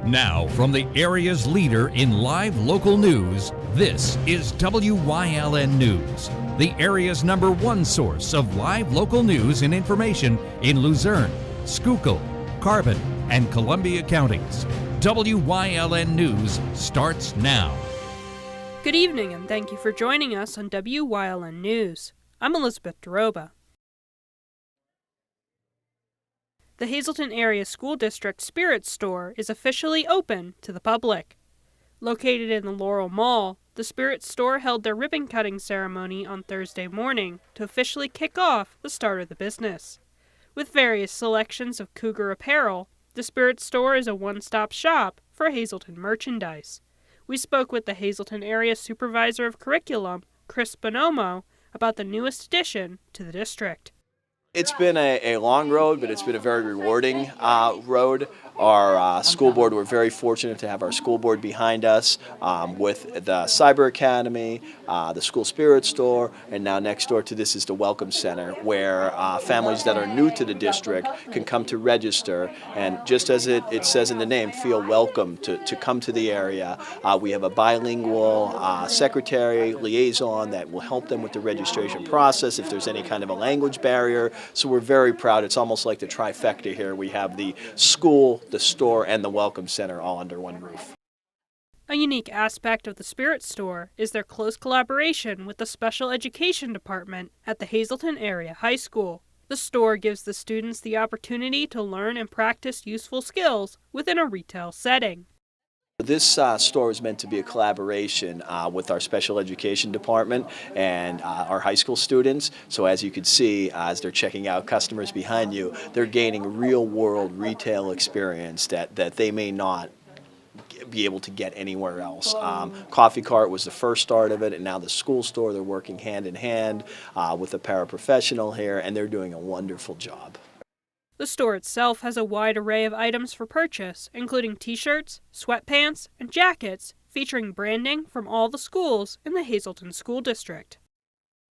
Now, from the area's leader in live local news, this is Wyln News, the area's #1 source of live local news and information in Luzerne, Schuylkill, Carbon, and Columbia counties. Wyln News starts now. Good evening, and thank you for joining us on Wyln News. I'm Elizabeth Doroba. The Hazleton Area School District Spirit Store is officially open to the public. Located in the Laurel Mall, the Spirit Store held their ribbon-cutting ceremony on Thursday morning to officially kick off the start of the business. With various selections of Cougar apparel, the Spirit Store is a one-stop shop for Hazleton merchandise. We spoke with the Hazleton Area Supervisor of Curriculum, Chris Bonomo, about the newest addition to the district. It's been a long road, but it's been a very rewarding road. Our school board, we're very fortunate to have our school board behind us with the Cyber Academy, the School Spirit Store, and now next door to this is the Welcome Center, where families that are new to the district can come to register, and just as it says in the name, feel welcome to come to the area. We have a bilingual secretary liaison that will help them with the registration process if there's any kind of a language barrier. So we're very proud. It's almost like the trifecta here. We have the school, the store, and the Welcome Center all under one roof. A unique aspect of the Spirit Store is their close collaboration with the Special Education Department at the Hazleton Area High School. The store gives the students the opportunity to learn and practice useful skills within a retail setting. This store is meant to be a collaboration with our special education department and our high school students. So as you can see, as they're checking out customers behind you, they're gaining real-world retail experience that they may not be able to get anywhere else. Coffee Cart was the first start of it, and now the school store, they're working hand in hand with a paraprofessional here, and they're doing a wonderful job. The store itself has a wide array of items for purchase, including t-shirts, sweatpants, and jackets featuring branding from all the schools in the Hazleton School District.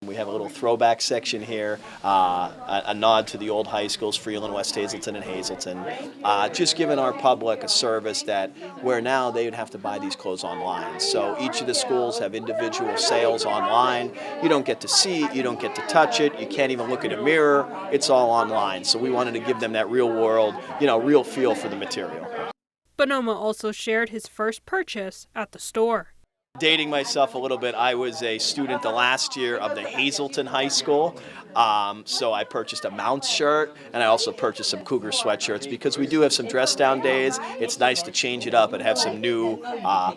We have a little throwback section here, a nod to the old high schools, Wyln, West Hazleton, and Hazleton. Just giving our public a service that where now they would have to buy these clothes online. So each of the schools have individual sales online. You don't get to see it, you don't get to touch it, you can't even look at a mirror. It's all online. So we wanted to give them that real world, real feel for the material. Bonomo also shared his first purchase at the store. Dating myself a little bit, I was a student the last year of the Hazleton High School, so I purchased a Mounts shirt, and I also purchased some Cougar sweatshirts because we do have some dress-down days. It's nice to change it up and have some new,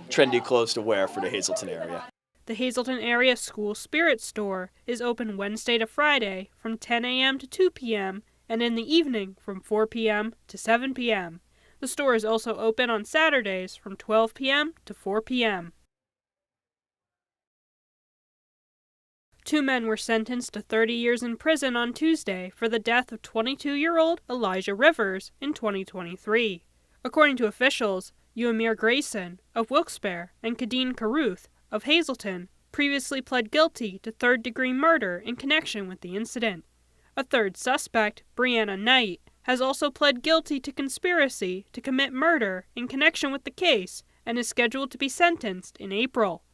trendy clothes to wear for the Hazleton area. The Hazleton Area School Spirit Store is open Wednesday to Friday from 10 a.m. to 2 p.m. and in the evening from 4 p.m. to 7 p.m. The store is also open on Saturdays from 12 p.m. to 4 p.m. 2 men were sentenced to 30 years in prison on Tuesday for the death of 22-year-old Elijah Rivers in 2023. According to officials, Euamir Grayson of Wilkes-Barre and Kadeen Carruth of Hazleton previously pled guilty to third-degree murder in connection with the incident. A third suspect, Brianna Knight, has also pled guilty to conspiracy to commit murder in connection with the case and is scheduled to be sentenced in April.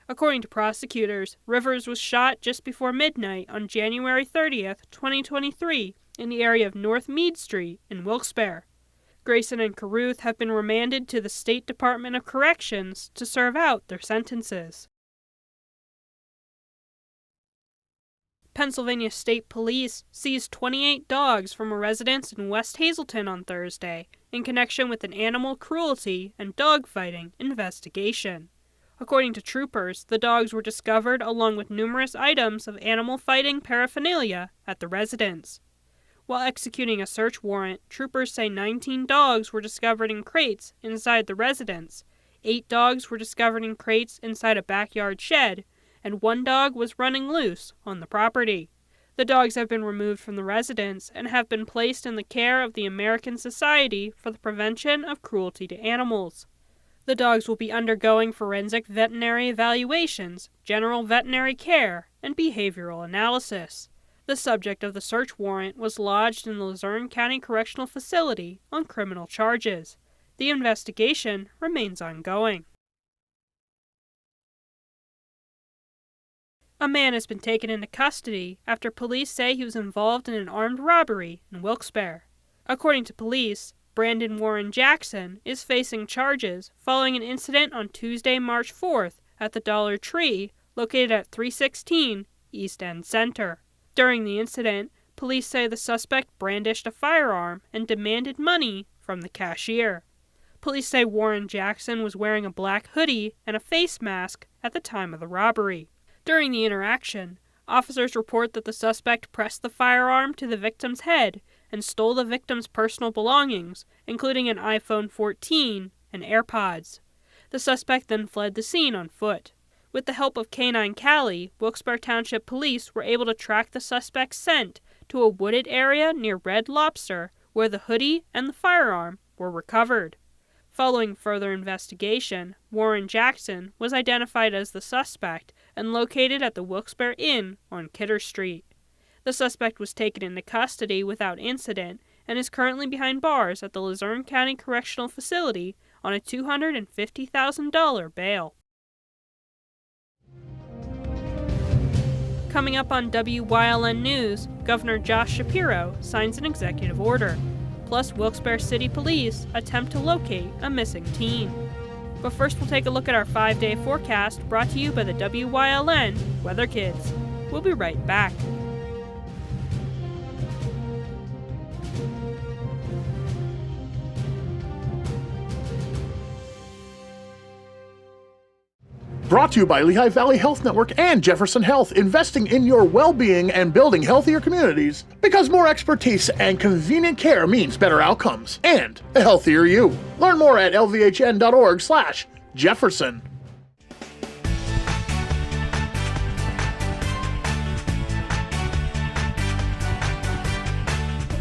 According to prosecutors, Rivers was shot just before midnight on January 30th, 2023, in the area of North Meade Street in Wilkes-Barre. Grayson and Carruth have been remanded to the State Department of Corrections to serve out their sentences. Pennsylvania State Police seized 28 dogs from a residence in West Hazleton on Thursday in connection with an animal cruelty and dogfighting investigation. According to troopers, the dogs were discovered along with numerous items of animal fighting paraphernalia at the residence. While executing a search warrant, troopers say 19 dogs were discovered in crates inside the residence, 8 dogs were discovered in crates inside a backyard shed, and 1 dog was running loose on the property. The dogs have been removed from the residence and have been placed in the care of the American Society for the Prevention of Cruelty to Animals. The dogs will be undergoing forensic veterinary evaluations, general veterinary care, and behavioral analysis. The subject of the search warrant was lodged in the Luzerne County Correctional Facility on criminal charges. The investigation remains ongoing. A man has been taken into custody after police say he was involved in an armed robbery in Wilkes-Barre. According to police, Brandon Warren Jackson is facing charges following an incident on Tuesday, March 4th at the Dollar Tree, located at 316 East End Center. During the incident, police say the suspect brandished a firearm and demanded money from the cashier. Police say Warren Jackson was wearing a black hoodie and a face mask at the time of the robbery. During the interaction, officers report that the suspect pressed the firearm to the victim's head and stole the victim's personal belongings, including an iPhone 14 and AirPods. The suspect then fled the scene on foot. With the help of Canine Cali, Wilkes-Barre Township Police were able to track the suspect's scent to a wooded area near Red Lobster, where the hoodie and the firearm were recovered. Following further investigation, Warren Jackson was identified as the suspect and located at the Wilkes-Barre Inn on Kidder Street. The suspect was taken into custody without incident and is currently behind bars at the Luzerne County Correctional Facility on a $250,000 bail. Coming up on WYLN News, Governor Josh Shapiro signs an executive order. Plus, Wilkes-Barre City Police attempt to locate a missing teen. But first, we'll take a look at our 5-day forecast brought to you by the WYLN Weather Kids. We'll be right back. Brought to you by Lehigh Valley Health Network and Jefferson Health, investing in your well-being and building healthier communities, because more expertise and convenient care means better outcomes and a healthier you. Learn more at lvhn.org/Jefferson.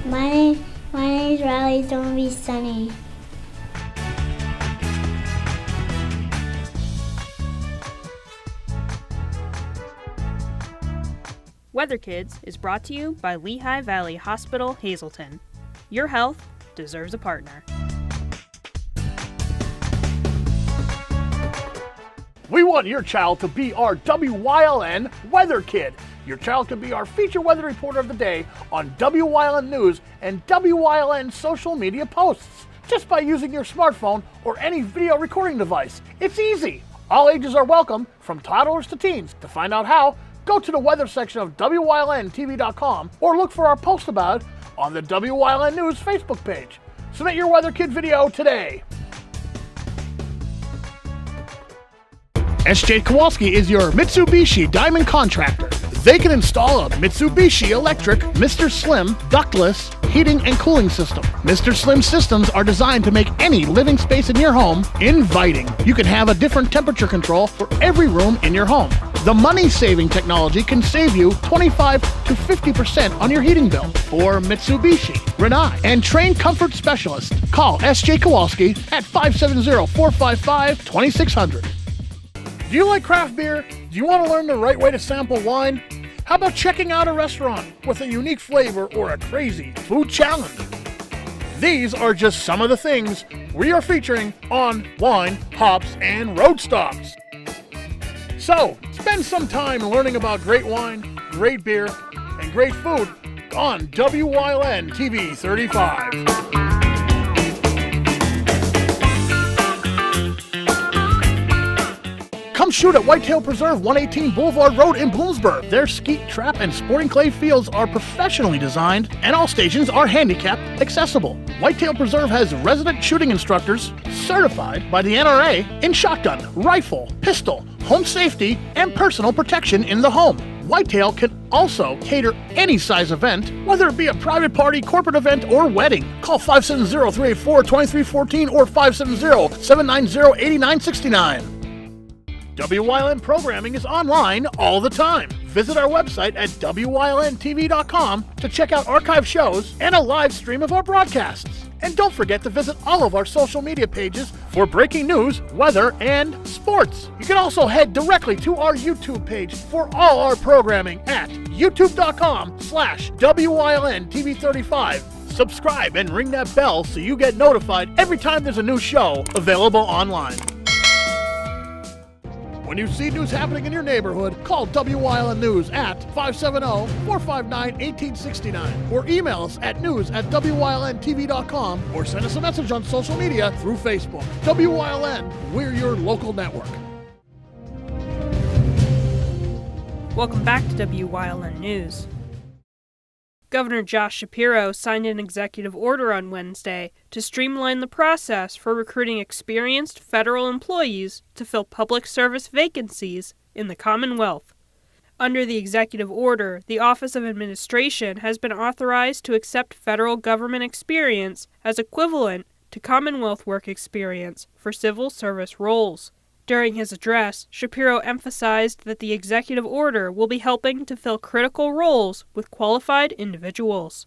My name's Riley. It's gonna be sunny. Weather Kids is brought to you by Lehigh Valley Hospital, Hazleton. Your health deserves a partner. We want your child to be our WYLN Weather Kid. Your child can be our feature weather reporter of the day on WYLN News and WYLN social media posts, just by using your smartphone or any video recording device. It's easy. All ages are welcome, from toddlers to teens. To find out how, go to the weather section of WYLNTV.com or look for our post about it on the WYLN News Facebook page. Submit your Weather Kid video today. SJ Kowalski is your Mitsubishi Diamond contractor. They can install a Mitsubishi electric Mr. Slim ductless heating and cooling system. Mr. Slim systems are designed to make any living space in your home inviting. You can have a different temperature control for every room in your home. The money-saving technology can save you 25 to 50% on your heating bill. For Mitsubishi, Rinnai, and trained comfort specialists, call SJ Kowalski at 570-455-2600. Do you like craft beer? Do you want to learn the right way to sample wine? How about checking out a restaurant with a unique flavor or a crazy food challenge? These are just some of the things we are featuring on Wine, Hops, and Road Stops. So, spend some time learning about great wine, great beer, and great food on WYLN TV 35. Come shoot at Whitetail Preserve 118 Boulevard Road in Bloomsburg. Their skeet, trap, and sporting clay fields are professionally designed, and all stations are handicap accessible. Whitetail Preserve has resident shooting instructors certified by the NRA in shotgun, rifle, pistol, home safety, and personal protection in the home. Whitetail can also cater any size event, whether it be a private party, corporate event, or wedding. Call 570-384-2314 or 570-790-8969. WYLN programming is online all the time. Visit our website at WYLNTV.com to check out archive shows and a live stream of our broadcasts. And don't forget to visit all of our social media pages for breaking news, weather, and sports. You can also head directly to our YouTube page for all our programming at youtube.com/WYLNTV35. subscribe, and ring that bell so you get notified every time there's a new show available online. When you see news happening in your neighborhood, call WYLN News at 570-459-1869 or email us at news@WYLNTV.com or send us a message on social media through Facebook. WYLN, we're your local network. Welcome back to WYLN News. Governor Josh Shapiro signed an executive order on Wednesday to streamline the process for recruiting experienced federal employees to fill public service vacancies in the Commonwealth. Under the executive order, the Office of Administration has been authorized to accept federal government experience as equivalent to Commonwealth work experience for civil service roles. During his address, Shapiro emphasized that the executive order will be helping to fill critical roles with qualified individuals.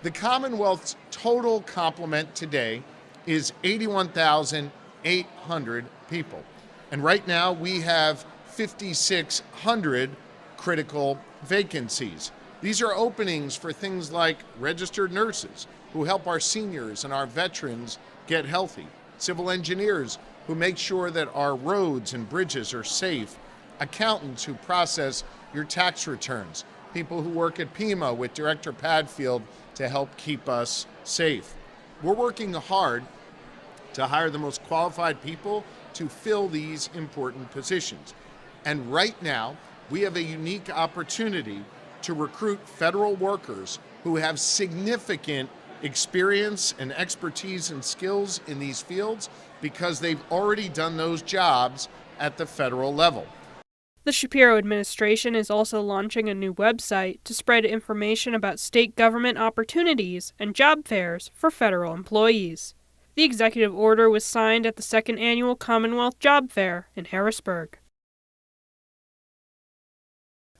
The Commonwealth's total complement today is 81,800 people. And right now we have 5,600 critical vacancies. These are openings for things like registered nurses who help our seniors and our veterans get healthy, civil engineers who make sure that our roads and bridges are safe, accountants who process your tax returns, people who work at PEMA with Director Padfield to help keep us safe. We're working hard to hire the most qualified people to fill these important positions. And right now, we have a unique opportunity to recruit federal workers who have significant experience and expertise and skills in these fields because they've already done those jobs at the federal level. The Shapiro administration is also launching a new website to spread information about state government opportunities and job fairs for federal employees. The executive order was signed at the second annual Commonwealth Job Fair in Harrisburg.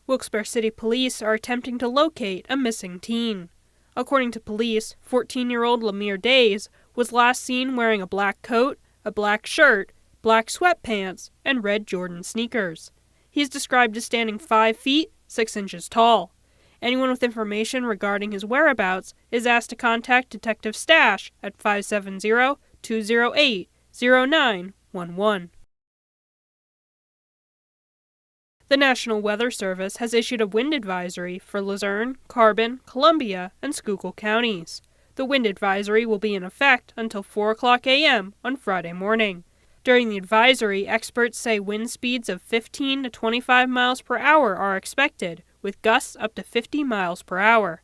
Wilkes-Barre City Police are attempting to locate a missing teen. According to police, 14-year-old Lemire Days was last seen wearing a black coat, a black shirt, black sweatpants, and red Jordan sneakers. He is described as standing 5 feet, 6 inches tall. Anyone with information regarding his whereabouts is asked to contact Detective Stash at 570-208-0911. The National Weather Service has issued a wind advisory for Luzerne, Carbon, Columbia, and Schuylkill counties. The wind advisory will be in effect until 4 o'clock a.m. on Friday morning. During the advisory, experts say wind speeds of 15 to 25 miles per hour are expected, with gusts up to 50 miles per hour.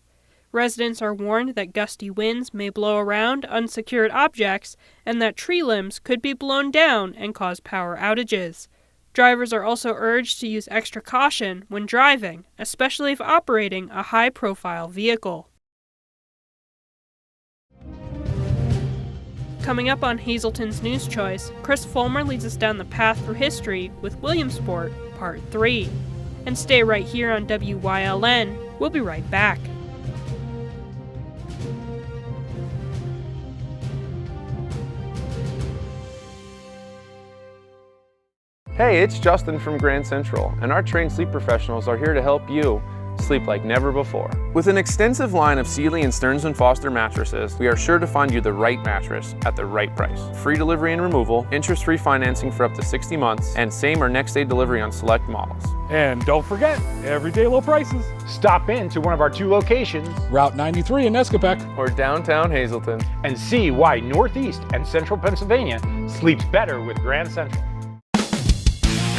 Residents are warned that gusty winds may blow around unsecured objects and that tree limbs could be blown down and cause power outages. Drivers are also urged to use extra caution when driving, especially if operating a high-profile vehicle. Coming up on Hazelton's News Choice, Chris Fulmer leads us down the path through history with Williamsport, Part 3. And stay right here on WYLN. We'll be right back. Hey, it's Justin from Grand Central, and our trained sleep professionals are here to help you sleep like never before. With an extensive line of Sealy and Stearns & Foster mattresses, we are sure to find you the right mattress at the right price. Free delivery and removal, interest-free financing for up to 60 months, and same or next day delivery on select models. And don't forget, everyday low prices. Stop in to one of our 2 locations, Route 93 in Nescopec, Or downtown Hazleton, and see why Northeast and Central Pennsylvania sleeps better with Grand Central.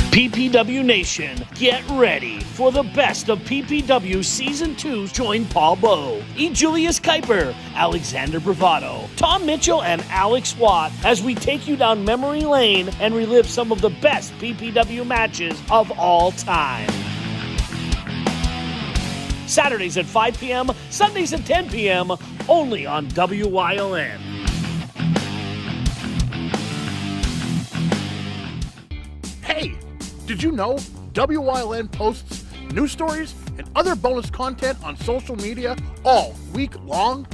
PPW Nation, get ready for the best of PPW Season 2. Join Paul Bowe, E. Julius Kuiper, Alexander Bravado, Tom Mitchell, and Alex Watt as we take you down memory lane and relive some of the best PPW matches of all time. Saturdays at 5 p.m., Sundays at 10 p.m., only on WYLN. Hey, did you know WYLN posts news stories and other bonus content on social media all week long?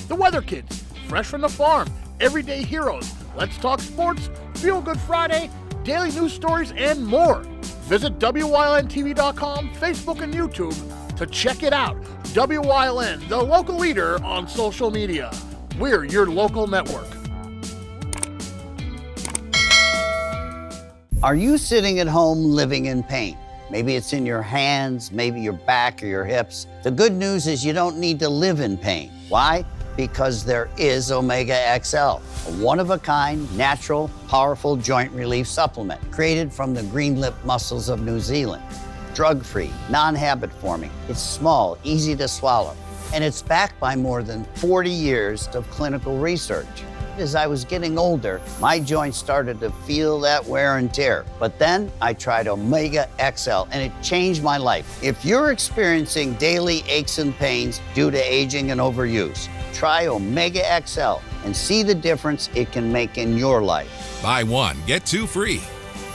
The Weather Kids, Fresh from the Farm, Everyday Heroes, Let's Talk Sports, Feel Good Friday, daily news stories, and more. Visit WYLNTV.com, Facebook, and YouTube to check it out. WYLN, the local leader on social media. We're your local network. Are you sitting at home living in pain? Maybe it's in your hands, maybe your back or your hips. The good news is you don't need to live in pain. Why? Because there is Omega XL, a one-of-a-kind, natural, powerful joint relief supplement created from the green lip mussels of New Zealand. Drug-free, non-habit forming. It's small, easy to swallow, and it's backed by more than 40 years of clinical research. As I was getting older, my joints started to feel that wear and tear. But then I tried Omega XL and it changed my life. If you're experiencing daily aches and pains due to aging and overuse, try Omega XL and see the difference it can make in your life. Buy one, get two free.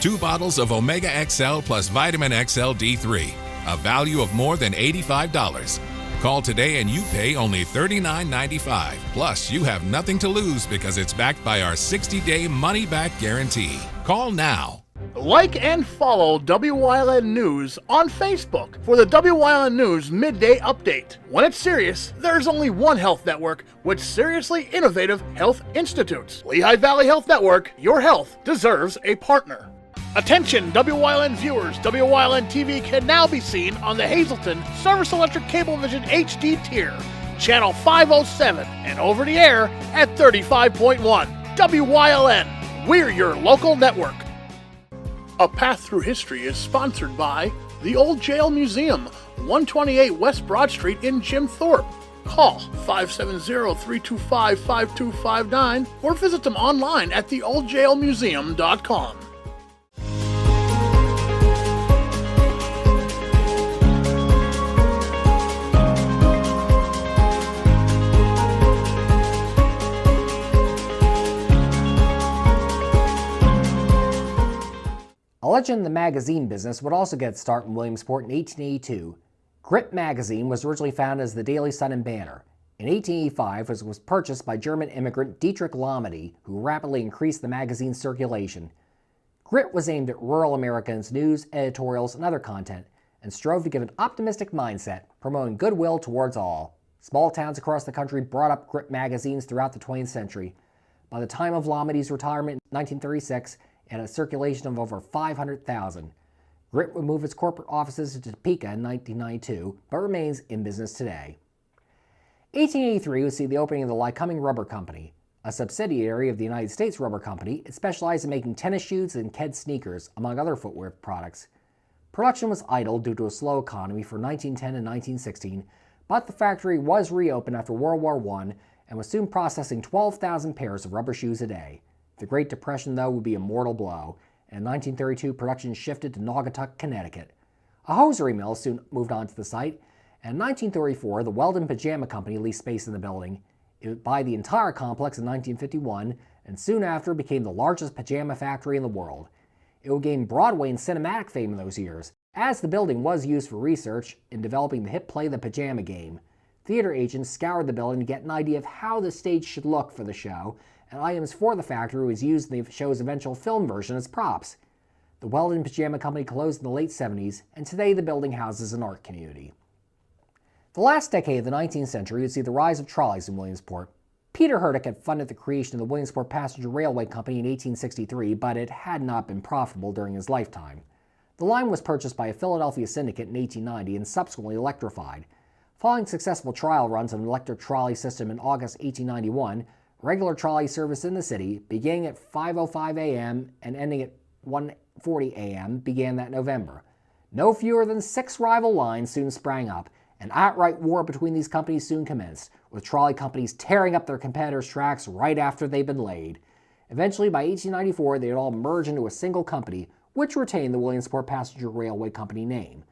2 bottles of Omega XL plus Vitamin XL D3, a value of more than $85. Call today and you pay only $39.95. Plus, you have nothing to lose because it's backed by our 60-day money-back guarantee. Call now. Like and follow WYLN News on Facebook for the WYLN News Midday Update. When it's serious, there's only one health network with seriously innovative health institutes. Lehigh Valley Health Network, your health deserves a partner. Attention WYLN viewers, WYLN TV can now be seen on the Hazleton Service Electric Cablevision HD tier, channel 507, and over the air at 35.1. WYLN, we're your local network. A Path Through History is sponsored by the Old Jail Museum, 128 West Broad Street in Jim Thorpe. Call 570-325-5259 or visit them online at theoldjailmuseum.com. A legend in the magazine business would also get its start in Williamsport in 1882. Grit magazine was originally founded as the Daily Sun and Banner. In 1885, it was purchased by German immigrant Dietrich Lamedy, who rapidly increased the magazine's circulation. Grit was aimed at rural Americans' news, editorials, and other content, and strove to give an optimistic mindset, promoting goodwill towards all. Small towns across the country brought up Grit magazines throughout the 20th century. By the time of Lamedy's retirement in 1936, it had a circulation of over 500,000. Grit would move its corporate offices to Topeka in 1992, but remains in business today. 1883 would see the opening of the Lycoming Rubber Company. A subsidiary of the United States Rubber Company, it specialized in making tennis shoes and Ked sneakers, among other footwear products. Production was idle due to a slow economy for 1910 and 1916, but the factory was reopened after World War I and was soon processing 12,000 pairs of rubber shoes a day. The Great Depression, though, would be a mortal blow, and in 1932 production shifted to Naugatuck, Connecticut. A hosiery mill soon moved on to the site, and in 1934 the Wyln Pajama Company leased space in the building. It would buy the entire complex in 1951, and soon after became the largest pajama factory in the world. It would gain Broadway and cinematic fame in those years, as the building was used for research in developing the hit play The Pajama Game. Theater agents scoured the building to get an idea of how the stage should look for the show, and items for the factory was used in the show's eventual film version as props. The Wyln Pajama Company closed in the late 70s, and today the building houses an art community. The last decade of the 19th century would see the rise of trolleys in Williamsport. Peter Hurdick had funded the creation of the Williamsport Passenger Railway Company in 1863, but it had not been profitable during his lifetime. The line was purchased by a Philadelphia syndicate in 1890 and subsequently electrified. Following successful trial runs of an electric trolley system in August 1891, regular trolley service in the city, beginning at 5:05 a.m. and ending at 1:40 a.m., began that November. No fewer than 6 rival lines soon sprang up. An outright war between these companies soon commenced, with trolley companies tearing up their competitors' tracks right after they'd been laid. Eventually, by 1894, they would all merge into a single company, which retained the Williamsport Passenger Railway Company name.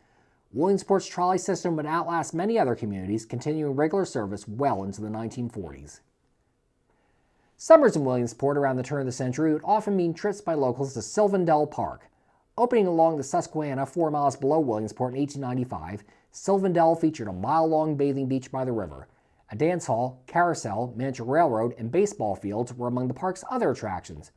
Williamsport's trolley system would outlast many other communities, continuing regular service well into the 1940s. Summers in Williamsport around the turn of the century would often mean trips by locals to Sylvandale Park. Opening along the Susquehanna 4 miles below Williamsport in 1895, Sylvandale featured a mile-long bathing beach by the river. A dance hall, carousel, miniature railroad, and baseball fields were among the park's other attractions.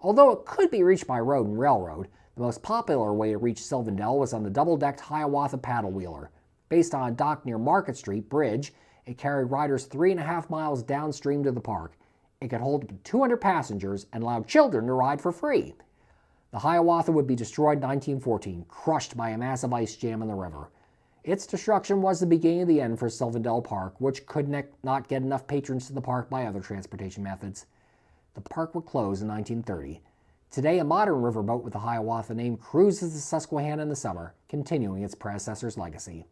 Although it could be reached by road and railroad, the most popular way to reach Sylvandale was on the double-decked Hiawatha paddle wheeler. Based on a dock near Market Street Bridge, it carried riders 3.5 miles downstream to the park. It could hold up to 200 passengers and allowed children to ride for free. The Hiawatha would be destroyed in 1914, crushed by a massive ice jam in the river. Its destruction was the beginning of the end for Sylvandale Park, which could not get enough patrons to the park by other transportation methods. The park would close in 1930. Today, a modern riverboat with the Hiawatha name cruises the Susquehanna in the summer, continuing its predecessor's legacy.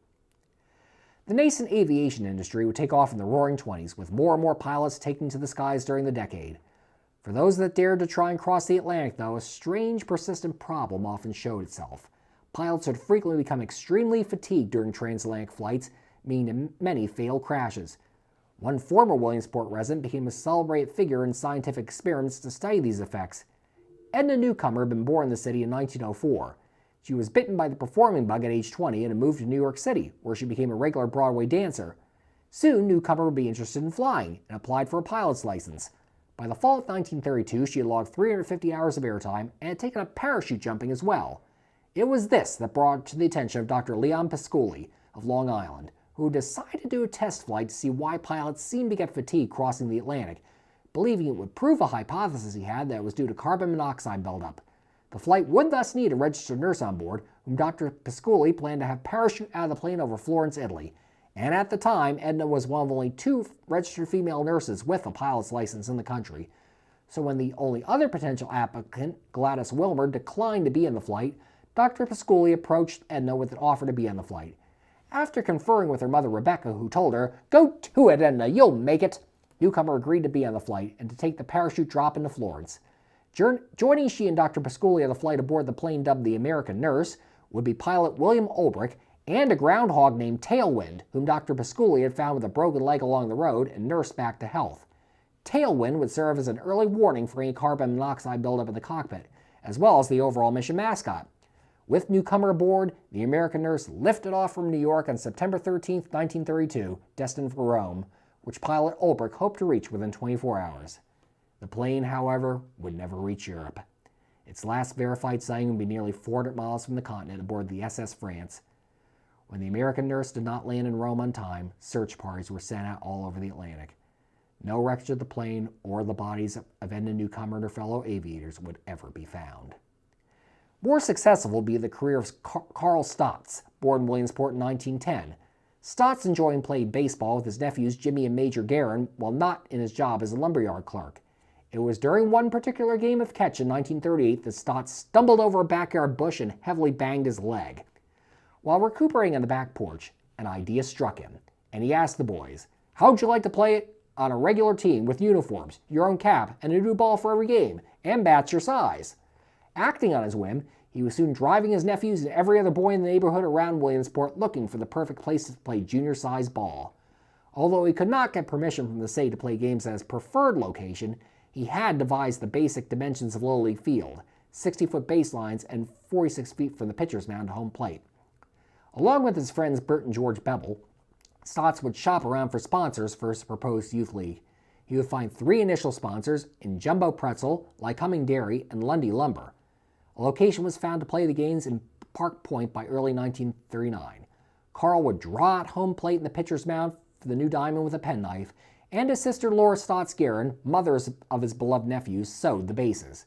The nascent aviation industry would take off in the roaring 20s, with more and more pilots taking to the skies during the decade. For those that dared to try and cross the Atlantic, though, a strange, persistent problem often showed itself. Pilots would frequently become extremely fatigued during transatlantic flights, meaning many fatal crashes. One former Williamsport resident became a celebrated figure in scientific experiments to study these effects. Edna Newcomer had been born in the city in 1904. She was bitten by the performing bug at age 20 and had moved to New York City, where she became a regular Broadway dancer. Soon, Newcomer would be interested in flying and applied for a pilot's license. By the fall of 1932, she had logged 350 hours of airtime and had taken up parachute jumping as well. It was this that brought to the attention of Dr. Leon Pasculi of Long Island, who decided to do a test flight to see why pilots seemed to get fatigued crossing the Atlantic, believing it would prove a hypothesis he had that it was due to carbon monoxide buildup. The flight would thus need a registered nurse on board, whom Dr. Pasculi planned to have parachute out of the plane over Florence, Italy. And at the time, Edna was one of only 2 registered female nurses with a pilot's license in the country. So when the only other potential applicant, Gladys Wilmer, declined to be in the flight, Dr. Pasculi approached Edna with an offer to be on the flight. After conferring with her mother, Rebecca, who told her, "Go to it, Edna, you'll make it," Newcomer agreed to be on the flight and to take the parachute drop into Florence. Joining she and Dr. Pasculi on the flight aboard the plane dubbed the American Nurse would be pilot William Olbrich and a groundhog named Tailwind, whom Dr. Pasculi had found with a broken leg along the road and nursed back to health. Tailwind would serve as an early warning for any carbon monoxide buildup in the cockpit, as well as the overall mission mascot. With Newcomer aboard, the American Nurse lifted off from New York on September 13, 1932, destined for Rome, which pilot Olbrich hoped to reach within 24 hours. The plane, however, would never reach Europe. Its last verified sighting would be nearly 400 miles from the continent aboard the SS France. When the American Nurse did not land in Rome on time, search parties were sent out all over the Atlantic. No wreckage of the plane or the bodies of Edna Newcomer and her fellow aviators would ever be found. More successful will be the career of Carl Stotz, born in Williamsport in 1910. Stotz enjoyed and played baseball with his nephews Jimmy and Major Guerin while not in his job as a lumberyard clerk. It was during one particular game of catch in 1938 that Stotz stumbled over a backyard bush and heavily banged his leg. While recuperating on the back porch, an idea struck him, and he asked the boys, "How'd you like to play it on a regular team with uniforms, your own cap, and a new ball for every game, and bats your size?" Acting on his whim, he was soon driving his nephews and every other boy in the neighborhood around Williamsport looking for the perfect place to play junior-sized ball. Although he could not get permission from the state to play games at his preferred location, he had devised the basic dimensions of Little League field, 60-foot baselines and 46 feet from the pitcher's mound to home plate. Along with his friends Bert and George Bevel, Stotz would shop around for sponsors for his proposed youth league. He would find 3 initial sponsors in Jumbo Pretzel, Lycoming Dairy, and Lundy Lumber. A location was found to play the games in Park Point by early 1939. Carl would draw out home plate in the pitcher's mound for the new diamond with a penknife, and his sister Laura Stotz Guerin, mother of his beloved nephews, sewed the bases.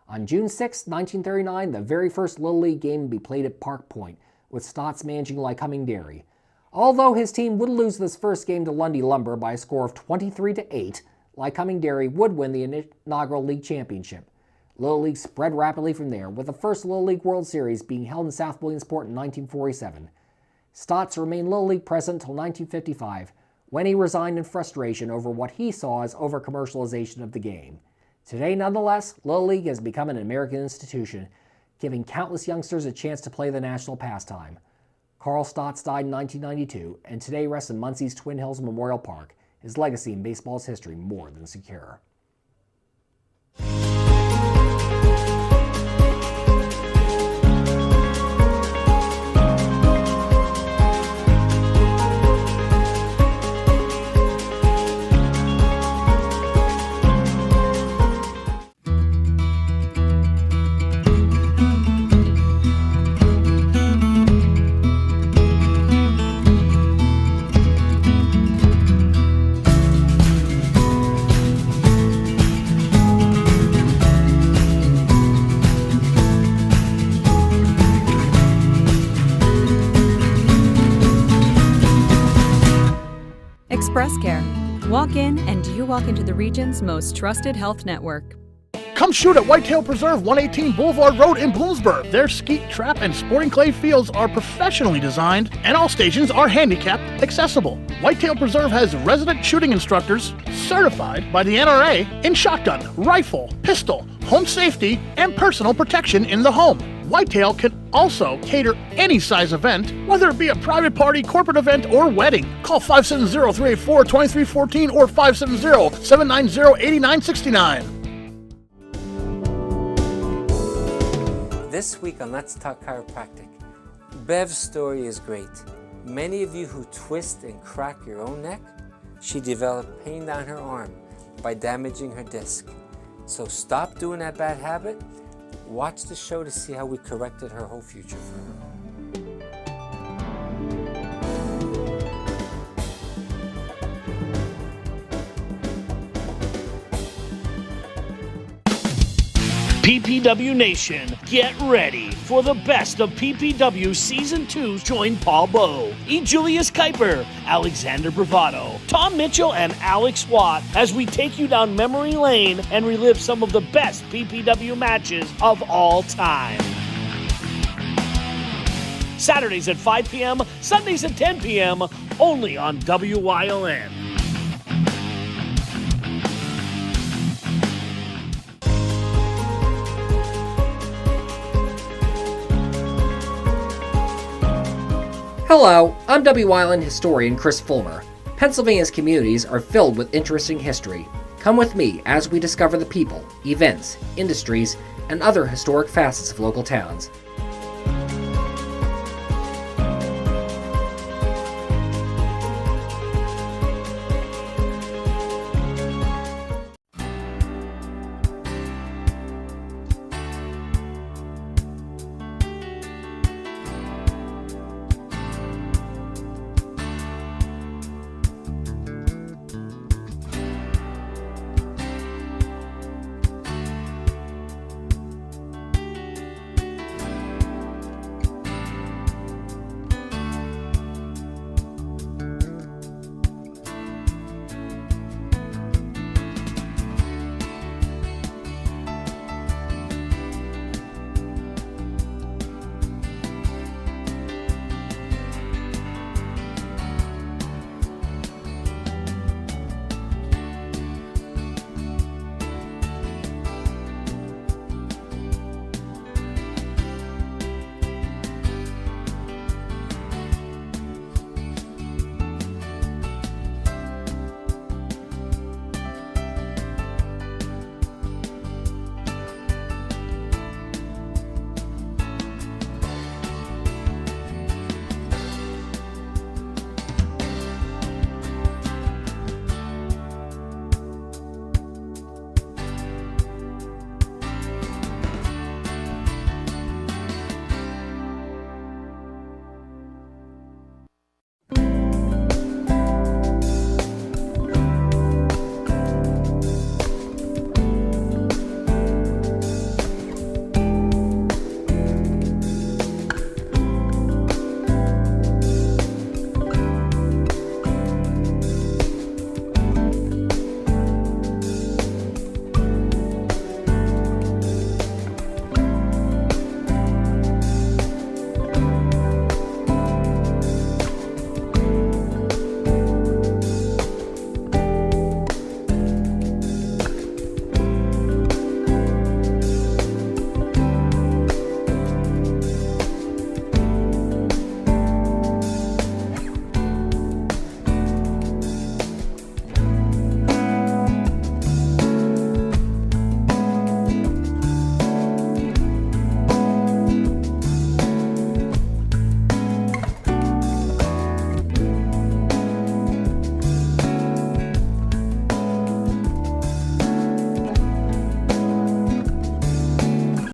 On June 6, 1939, the very first Little League game would be played at Park Point, with Stotz managing Lycoming Dairy. Although his team would lose this first game to Lundy Lumber by a score of 23-8, Lycoming Dairy would win the inaugural league championship. Little League spread rapidly from there, with the first Little League World Series being held in South Williamsport in 1947. Stotz remained Little League president until 1955, when he resigned in frustration over what he saw as over-commercialization of the game. Today, nonetheless, Little League has become an American institution, giving countless youngsters a chance to play the national pastime. Carl Stotz died in 1992, and today rests in Muncie's Twin Hills Memorial Park, his legacy in baseball's history more than secure. Breast Care. Walk in and you walk into the region's most trusted health network. Come shoot at Whitetail Preserve, 118 Boulevard Road in Bloomsburg. Their skeet, trap, and sporting clay fields are professionally designed, and all stations are handicap accessible. Whitetail Preserve has resident shooting instructors certified by the NRA in shotgun, rifle, pistol, home safety, and personal protection in the home. Whitetail can also cater any size event, whether it be a private party, corporate event, or wedding. Call 570-384-2314 or 570-790-8969. This week on Let's Talk Chiropractic, Bev's story is great. Many of you who twist and crack your own neck, she developed pain down her arm by damaging her disc. So stop doing that bad habit. Watch the show to see how we corrected her whole future for her. PPW Nation, get ready for the best of PPW Season 2. Join Paul Bowe, E. Julius Kuiper, Alexander Bravado, Tom Mitchell, and Alex Watt as we take you down memory lane and relive some of the best PPW matches of all time. Saturdays at 5 p.m., Sundays at 10 p.m., only on WYLN. Hello, I'm WYLN historian Chris Fulmer. Pennsylvania's communities are filled with interesting history. Come with me as we discover the people, events, industries, and other historic facets of local towns.